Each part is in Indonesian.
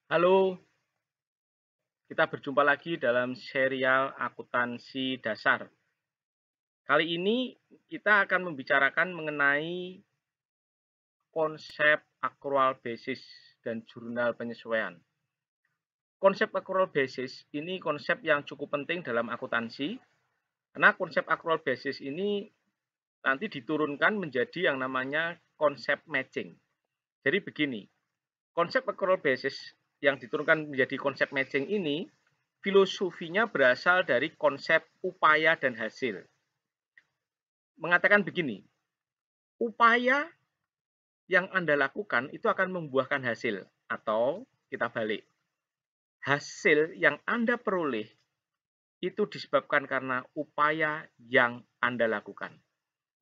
Halo, kita berjumpa lagi dalam serial akuntansi dasar. Kali ini kita akan membicarakan mengenai konsep accrual basis dan jurnal penyesuaian. Konsep accrual basis ini konsep yang cukup penting dalam akuntansi, karena konsep accrual basis ini nanti diturunkan menjadi yang namanya konsep matching. Jadi begini, konsep accrual basis yang diturunkan menjadi konsep matching ini filosofinya berasal dari konsep upaya dan hasil. Mengatakan begini, upaya yang Anda lakukan itu akan membuahkan hasil, atau kita balik, hasil yang Anda peroleh itu disebabkan karena upaya yang Anda lakukan.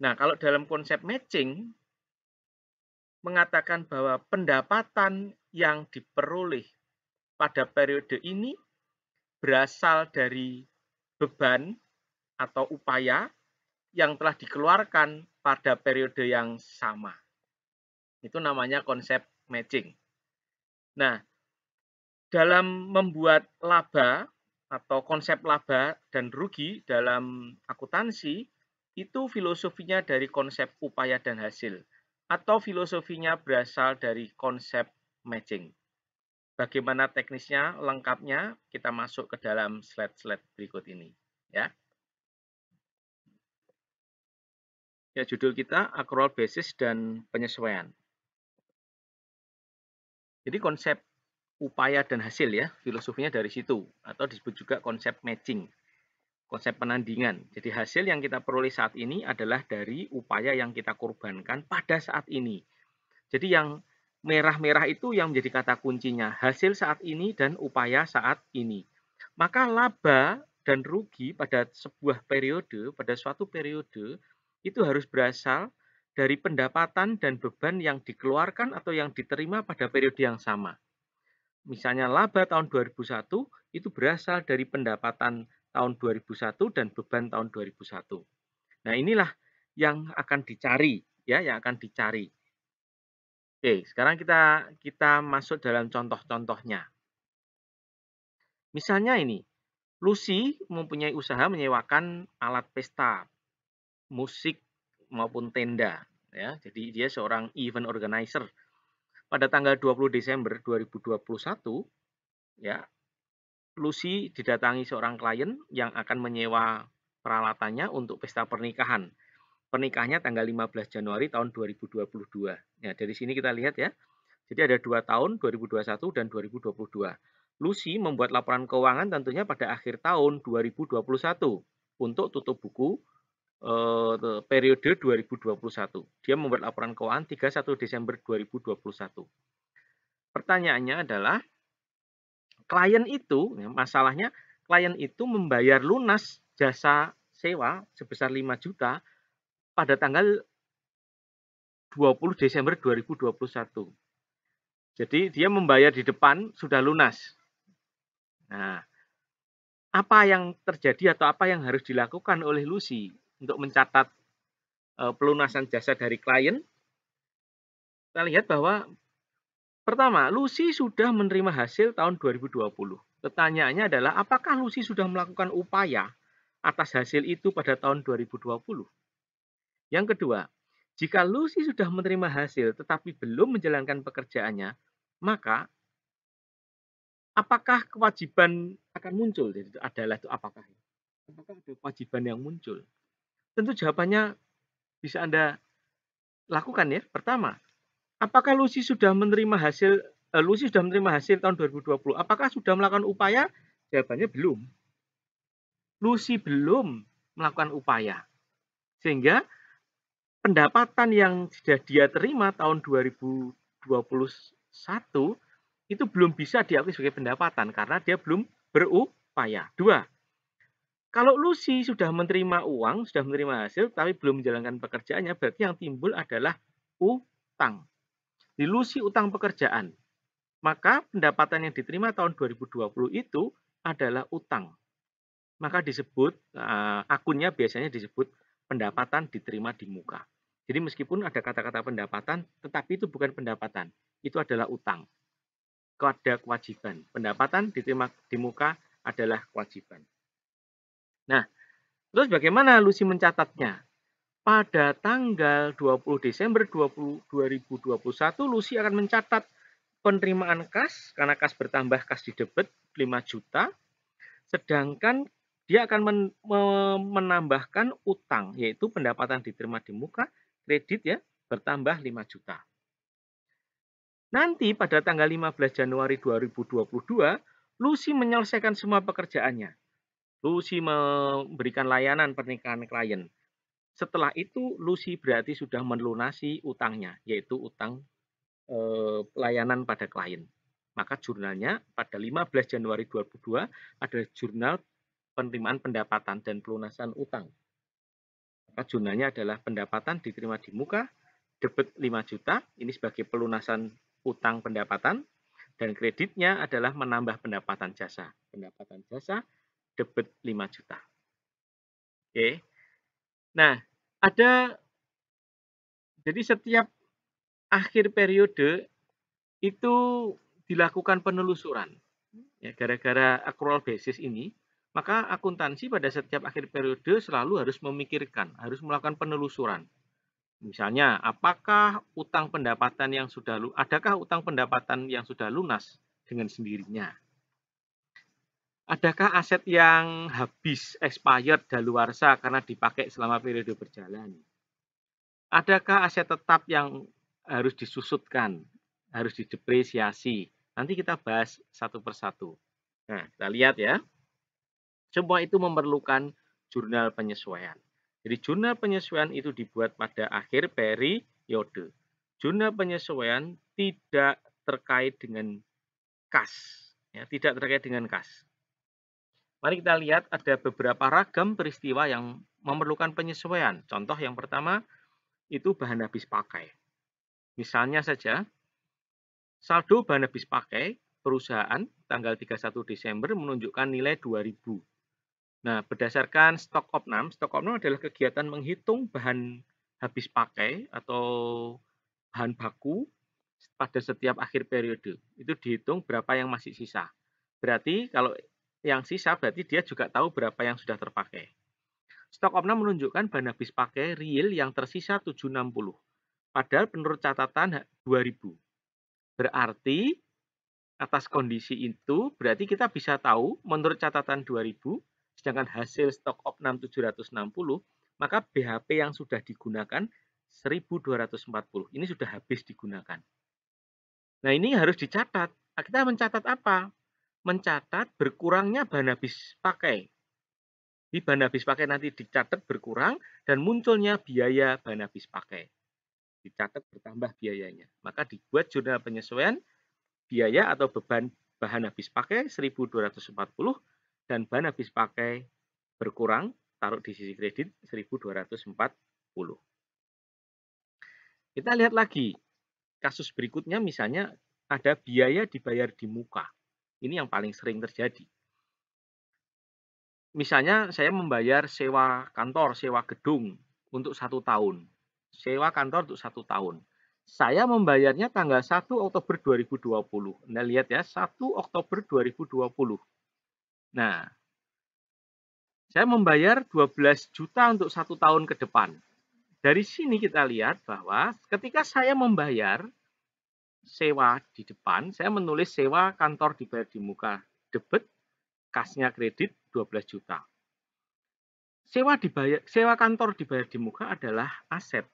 Nah, kalau dalam konsep matching mengatakan bahwa pendapatan yang diperoleh pada periode ini berasal dari beban atau upaya yang telah dikeluarkan pada periode yang sama. Itu namanya konsep matching. Nah, dalam membuat laba atau konsep laba dan rugi dalam akuntansi, itu filosofinya dari konsep upaya dan hasil. Atau filosofinya berasal dari konsep matching. Bagaimana teknisnya lengkapnya, kita masuk ke dalam slide-slide berikut ini. Ya, judul kita accrual basis dan penyesuaian. Jadi konsep upaya dan hasil ya, filosofinya dari situ, atau disebut juga konsep matching, konsep penandingan. Jadi hasil yang kita peroleh saat ini adalah dari upaya yang kita korbankan pada saat ini. Jadi yang merah-merah itu yang menjadi kata kuncinya, hasil saat ini dan upaya saat ini. Maka laba dan rugi pada sebuah periode, pada suatu periode, itu harus berasal dari pendapatan dan beban yang dikeluarkan atau yang diterima pada periode yang sama. Misalnya laba tahun 2001 itu berasal dari pendapatan tahun 2001 dan beban tahun 2001. Nah, inilah yang akan dicari ya, yang akan dicari. Oke, sekarang kita masuk dalam contoh-contohnya. Misalnya ini, Lucy mempunyai usaha menyewakan alat pesta, musik maupun tenda ya. Jadi dia seorang event organizer. Pada tanggal 20 Desember 2021 ya, Lucy didatangi seorang klien yang akan menyewa peralatannya untuk pesta pernikahan. Pernikahannya tanggal 15 Januari tahun 2022. Ya, dari sini kita lihat ya. Jadi ada 2 tahun, 2021 dan 2022. Lucy membuat laporan keuangan tentunya pada akhir tahun 2021 untuk tutup buku periode 2021. Dia membuat laporan keuangan 31 Desember 2021. Pertanyaannya adalah, klien itu, ya, masalahnya klien itu membayar lunas jasa sewa sebesar 5 juta pada tanggal 20 Desember 2021. Jadi dia membayar di depan sudah lunas. Nah, apa yang terjadi atau apa yang harus dilakukan oleh Lucy untuk mencatat pelunasan jasa dari klien? Kita lihat bahwa pertama, Lucy sudah menerima hasil tahun 2020. Pertanyaannya adalah, apakah Lucy sudah melakukan upaya atas hasil itu pada tahun 2020? Yang kedua, jika Lucy sudah menerima hasil tetapi belum menjalankan pekerjaannya, maka apakah kewajiban akan muncul? Itu adalah itu apakah? Apakah ada kewajiban yang muncul? Tentu jawabannya bisa Anda lakukan ya. Pertama, apakah Lucy sudah menerima hasil tahun 2020? Apakah sudah melakukan upaya? Jawabannya belum. Lucy belum melakukan upaya. Sehingga pendapatan yang sudah dia terima tahun 2021 itu belum bisa diakui sebagai pendapatan karena dia belum berupaya. Dua, kalau Lucy sudah menerima uang, sudah menerima hasil, tapi belum menjalankan pekerjaannya, berarti yang timbul adalah utang. Di Lucy utang pekerjaan. Maka pendapatan yang diterima tahun 2020 itu adalah utang. Maka disebut, akunnya biasanya disebut pendapatan diterima di muka. Jadi meskipun ada kata-kata pendapatan, tetapi itu bukan pendapatan. Itu adalah utang. ada kewajiban. Pendapatan diterima di muka adalah kewajiban. Nah, terus bagaimana Lucy mencatatnya? Pada tanggal 20 Desember 2021, Lucy akan mencatat penerimaan kas, karena kas bertambah, kas didebet 5 juta, sedangkan dia akan menambahkan utang, yaitu pendapatan diterima di muka, kredit ya, bertambah 5 juta. Nanti pada tanggal 15 Januari 2022, Lucy menyelesaikan semua pekerjaannya. Lucy memberikan layanan pernikahan klien. Setelah itu, Lucy berarti sudah melunasi utangnya, yaitu utang pelayanan pada klien. Maka jurnalnya pada 15 Januari 2022 adalah jurnal penerimaan pendapatan dan pelunasan utang. Maka jurnalnya adalah pendapatan diterima di muka, debit 5 juta, ini sebagai pelunasan utang pendapatan, dan kreditnya adalah menambah pendapatan jasa. Pendapatan jasa, debit 5 juta. Oke. Nah, jadi setiap akhir periode itu dilakukan penelusuran. Ya, gara-gara accrual basis ini, maka akuntansi pada setiap akhir periode selalu harus memikirkan, harus melakukan penelusuran. Misalnya, adakah utang pendapatan yang sudah lunas dengan sendirinya? Adakah aset yang habis, expired, daluarsa karena dipakai selama periode berjalan? Adakah aset tetap yang harus disusutkan, harus didepresiasi? Nanti kita bahas satu persatu. Nah, kita lihat ya. Semua itu memerlukan jurnal penyesuaian. Jadi jurnal penyesuaian itu dibuat pada akhir periode. Jurnal penyesuaian tidak terkait dengan kas. Ya, tidak terkait dengan kas. Mari kita lihat ada beberapa ragam peristiwa yang memerlukan penyesuaian. Contoh yang pertama itu bahan habis pakai. Misalnya saja, saldo bahan habis pakai perusahaan tanggal 31 Desember menunjukkan nilai 2.000. Nah, berdasarkan stok opnam adalah kegiatan menghitung bahan habis pakai atau bahan baku pada setiap akhir periode. Itu dihitung berapa yang masih sisa. Berarti kalau yang sisa berarti dia juga tahu berapa yang sudah terpakai. Stok opnam menunjukkan bahan habis pakai real yang tersisa 760. Padahal menurut catatan 2000. Berarti atas kondisi itu berarti kita bisa tahu menurut catatan 2000 sedangkan hasil stok opnam 760, maka BHP yang sudah digunakan 1240. Ini sudah habis digunakan. Nah, ini harus dicatat. Kita mencatat apa? Mencatat berkurangnya bahan habis pakai. Di bahan habis pakai nanti dicatat berkurang dan munculnya biaya bahan habis pakai. Dicatat bertambah biayanya. Maka dibuat jurnal penyesuaian biaya atau beban bahan habis pakai 1240 dan bahan habis pakai berkurang, taruh di sisi kredit 1240. Kita lihat lagi, kasus berikutnya misalnya ada biaya dibayar di muka. Ini yang paling sering terjadi. Misalnya saya membayar sewa kantor, sewa gedung untuk 1 tahun. Sewa kantor untuk 1 tahun. Saya membayarnya tanggal 1 Oktober 2020. Anda lihat ya, 1 Oktober 2020. Nah, saya membayar 12 juta untuk 1 tahun ke depan. Dari sini kita lihat bahwa ketika saya membayar sewa di depan, saya menulis sewa kantor dibayar di muka debit, kasnya kredit 12 juta. Sewa kantor dibayar di muka adalah aset,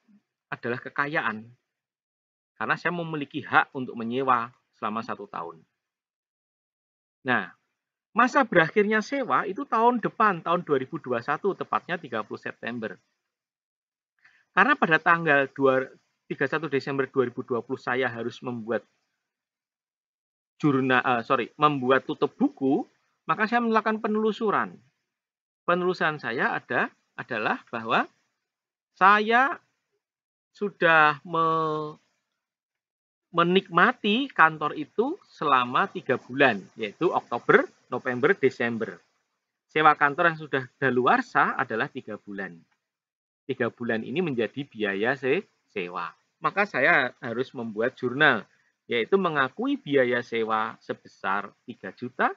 adalah kekayaan. Karena saya memiliki hak untuk menyewa selama 1 tahun. Nah, masa berakhirnya sewa itu tahun depan, tahun 2021, tepatnya 30 September. Karena pada tanggal 31 Desember 2020 saya harus membuat membuat tutup buku, maka saya melakukan penelusuran. Penelusuran saya adalah bahwa saya sudah menikmati kantor itu selama 3 bulan, yaitu Oktober, November, Desember. Sewa kantor yang sudah daluarsa adalah 3 bulan. 3 bulan ini menjadi biaya sewa. Maka saya harus membuat jurnal, yaitu mengakui biaya sewa sebesar 3 juta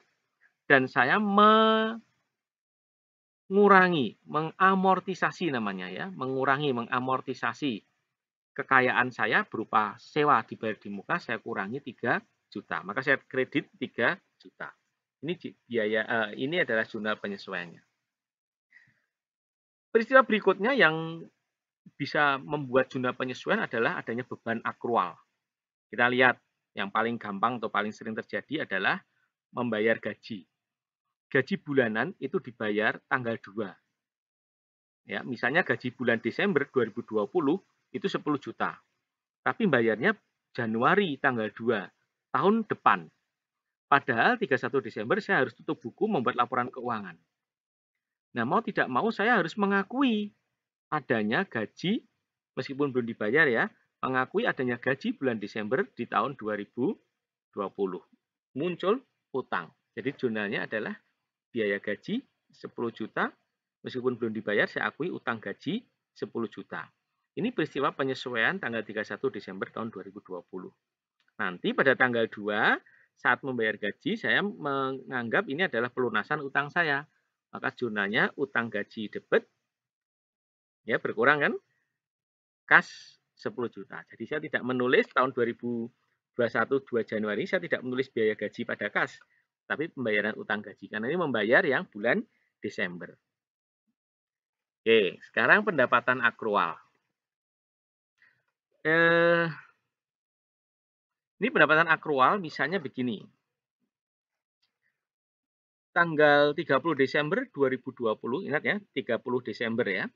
dan saya mengamortisasi namanya ya, mengamortisasi kekayaan saya berupa sewa dibayar di muka, saya kurangi 3 juta. Maka saya kredit 3 juta. Ini biaya ini adalah jurnal penyesuaiannya. Peristiwa berikutnya yang bisa membuat jurnal penyesuaian adalah adanya beban akrual. Kita lihat yang paling gampang atau paling sering terjadi adalah membayar gaji. Gaji bulanan itu dibayar tanggal 2. Ya, misalnya gaji bulan Desember 2020 itu 10 juta. Tapi bayarnya Januari tanggal 2 tahun depan. Padahal 31 Desember saya harus tutup buku membuat laporan keuangan. Nah, mau tidak mau saya harus mengakui adanya gaji, meskipun belum dibayar ya, mengakui adanya gaji bulan Desember di tahun 2020. Muncul utang. Jadi jurnalnya adalah biaya gaji 10 juta, meskipun belum dibayar saya akui utang gaji 10 juta. Ini peristiwa penyesuaian tanggal 31 Desember tahun 2020. Nanti pada tanggal 2 saat membayar gaji saya menganggap ini adalah pelunasan utang saya. Maka jurnalnya utang gaji debit ya berkurang kan? Kas 10 juta. Jadi saya tidak menulis tahun 2021 2 Januari saya tidak menulis biaya gaji pada kas, tapi pembayaran utang gaji karena ini membayar yang bulan Desember. Oke, sekarang pendapatan akrual. Ini pendapatan akrual misalnya begini. Tanggal 30 Desember 2020, ingat ya, 30 Desember ya.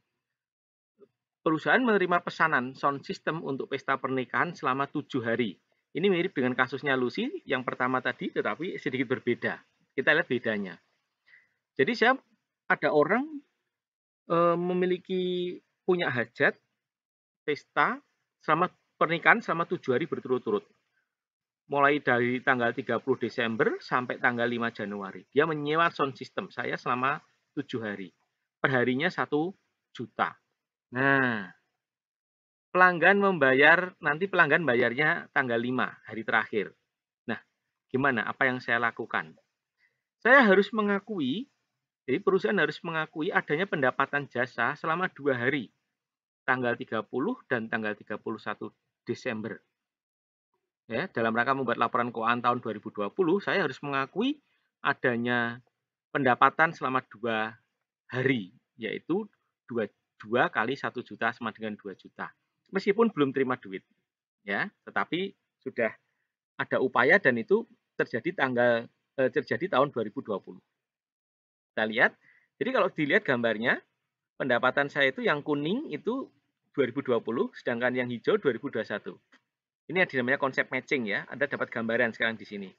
Perusahaan menerima pesanan sound system untuk pesta pernikahan selama 7 hari. Ini mirip dengan kasusnya Lucy yang pertama tadi, tetapi sedikit berbeda. Kita lihat bedanya. Jadi ada orang memiliki punya hajat pesta selama pernikahan selama 7 hari berturut-turut. Mulai dari tanggal 30 Desember sampai tanggal 5 Januari. Dia menyewa sound system saya selama 7 hari. Perharinya 1 juta. Nah, pelanggan nanti pelanggan bayarnya tanggal 5, hari terakhir. Nah, gimana? Apa yang saya lakukan? Saya harus mengakui, jadi perusahaan harus mengakui adanya pendapatan jasa selama 2 hari. Tanggal 30 dan tanggal 31 Desember. Ya, dalam rangka membuat laporan keuangan tahun 2020, saya harus mengakui adanya pendapatan selama 2 hari, yaitu 2 kali 1 juta sama dengan 2 juta. Meskipun belum terima duit, ya, tetapi sudah ada upaya dan itu terjadi tahun 2020. Kita lihat, jadi kalau dilihat gambarnya, pendapatan saya itu yang kuning itu 2020, sedangkan yang hijau 2021. Ini yang dinamanya konsep matching ya. Anda dapat gambaran sekarang di sini.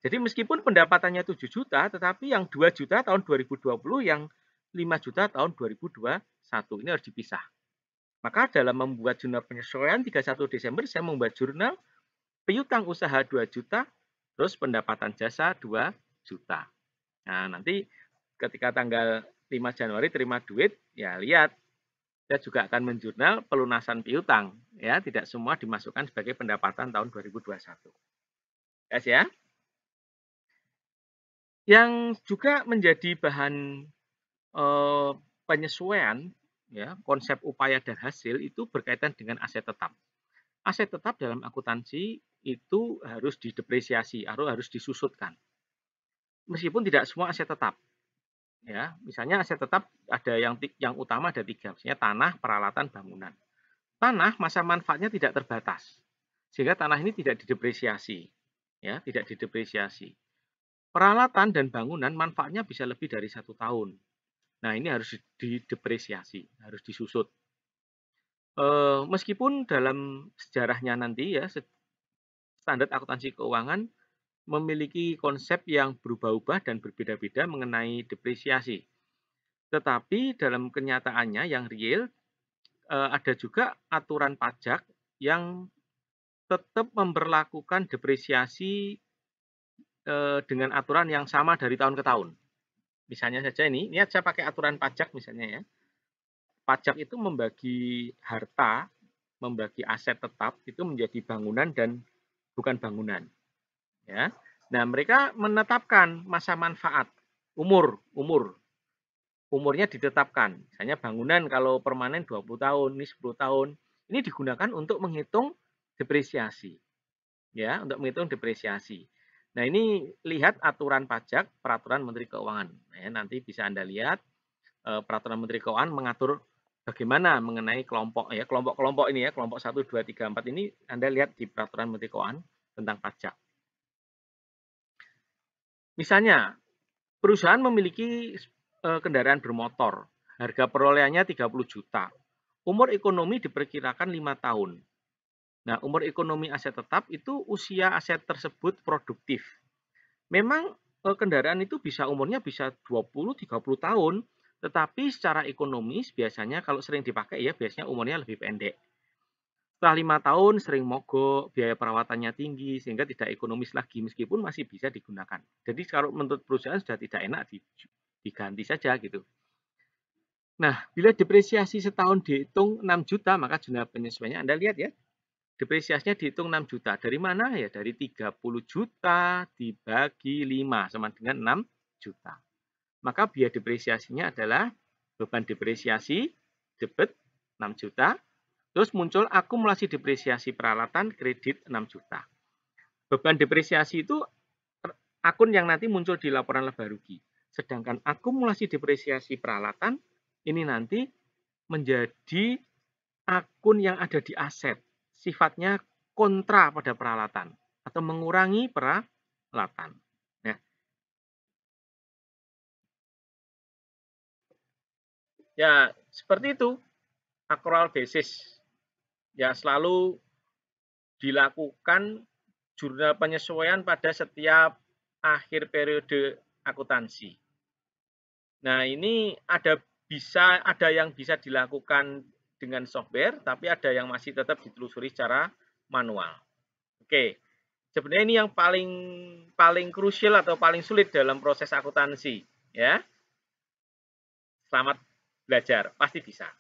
Jadi meskipun pendapatannya 7 juta, tetapi yang 2 juta tahun 2020, yang 5 juta tahun 2021. Ini harus dipisah. Maka dalam membuat jurnal penyesuaian 31 Desember, saya membuat jurnal piutang usaha 2 juta, terus pendapatan jasa 2 juta. Nah, nanti ketika tanggal 5 Januari terima duit, ya lihat. Saya juga akan menjurnal pelunasan piutang. Ya, tidak semua dimasukkan sebagai pendapatan tahun 2021. Guys ya. Yang juga menjadi bahan penyesuaian, ya, konsep upaya dan hasil itu berkaitan dengan aset tetap. Aset tetap dalam akuntansi itu harus didepresiasi, harus disusutkan. Meskipun tidak semua aset tetap. Ya, misalnya aset tetap ada yang utama ada 3, misalnya tanah, peralatan, bangunan. Tanah masa manfaatnya tidak terbatas, sehingga tanah ini tidak didepresiasi, ya, tidak didepresiasi. Peralatan dan bangunan manfaatnya bisa lebih dari 1 tahun. Nah, ini harus didepresiasi, harus disusut. Meskipun dalam sejarahnya nanti ya, standar akuntansi keuangan memiliki konsep yang berubah-ubah dan berbeda-beda mengenai depresiasi. Tetapi dalam kenyataannya yang real, ada juga aturan pajak yang tetap memperlakukan depresiasi dengan aturan yang sama dari tahun ke tahun. Misalnya saja ini saya pakai aturan pajak misalnya ya. Pajak itu membagi harta, membagi aset tetap itu menjadi bangunan dan bukan bangunan. Ya. Nah, mereka menetapkan masa manfaat, umurnya ditetapkan. Misalnya bangunan kalau permanen 20 tahun, ini 10 tahun. Ini digunakan untuk menghitung depresiasi. Ya, untuk menghitung depresiasi. Nah, ini lihat aturan pajak peraturan Menteri Keuangan. Ya, nanti bisa Anda lihat peraturan Menteri Keuangan mengatur bagaimana mengenai kelompok ya, kelompok-kelompok ini ya, kelompok 1 2 3 4 ini Anda lihat di peraturan Menteri Keuangan tentang pajak. Misalnya, perusahaan memiliki kendaraan bermotor, harga perolehannya 30 juta. Umur ekonomi diperkirakan 5 tahun. Nah, umur ekonomi aset tetap itu usia aset tersebut produktif. Memang kendaraan itu umurnya bisa 20-30 tahun, tetapi secara ekonomis biasanya kalau sering dipakai ya biasanya umurnya lebih pendek. Setelah 5 tahun sering mogok, biaya perawatannya tinggi sehingga tidak ekonomis lagi meskipun masih bisa digunakan. Jadi kalau menurut perusahaan sudah tidak enak diganti saja gitu. Nah, bila depresiasi setahun dihitung 6 juta, maka jumlah penyesuaiannya Anda lihat ya. Depresiasinya dihitung 6 juta. Dari mana? Ya dari 30 juta dibagi 5 sama dengan 6 juta. Maka biaya depresiasinya adalah beban depresiasi debit 6 juta. Terus muncul akumulasi depresiasi peralatan kredit 6 juta. Beban depresiasi itu akun yang nanti muncul di laporan laba rugi. Sedangkan akumulasi depresiasi peralatan ini nanti menjadi akun yang ada di aset. Sifatnya kontra pada peralatan atau mengurangi peralatan. Nah, ya seperti itu accrual basis. Ya selalu dilakukan jurnal penyesuaian pada setiap akhir periode akuntansi. Nah, ini ada yang bisa dilakukan dengan software, tapi ada yang masih tetap ditelusuri secara manual. Oke, sebenarnya ini yang paling krusial atau paling sulit dalam proses akuntansi, ya. Selamat belajar, pasti bisa.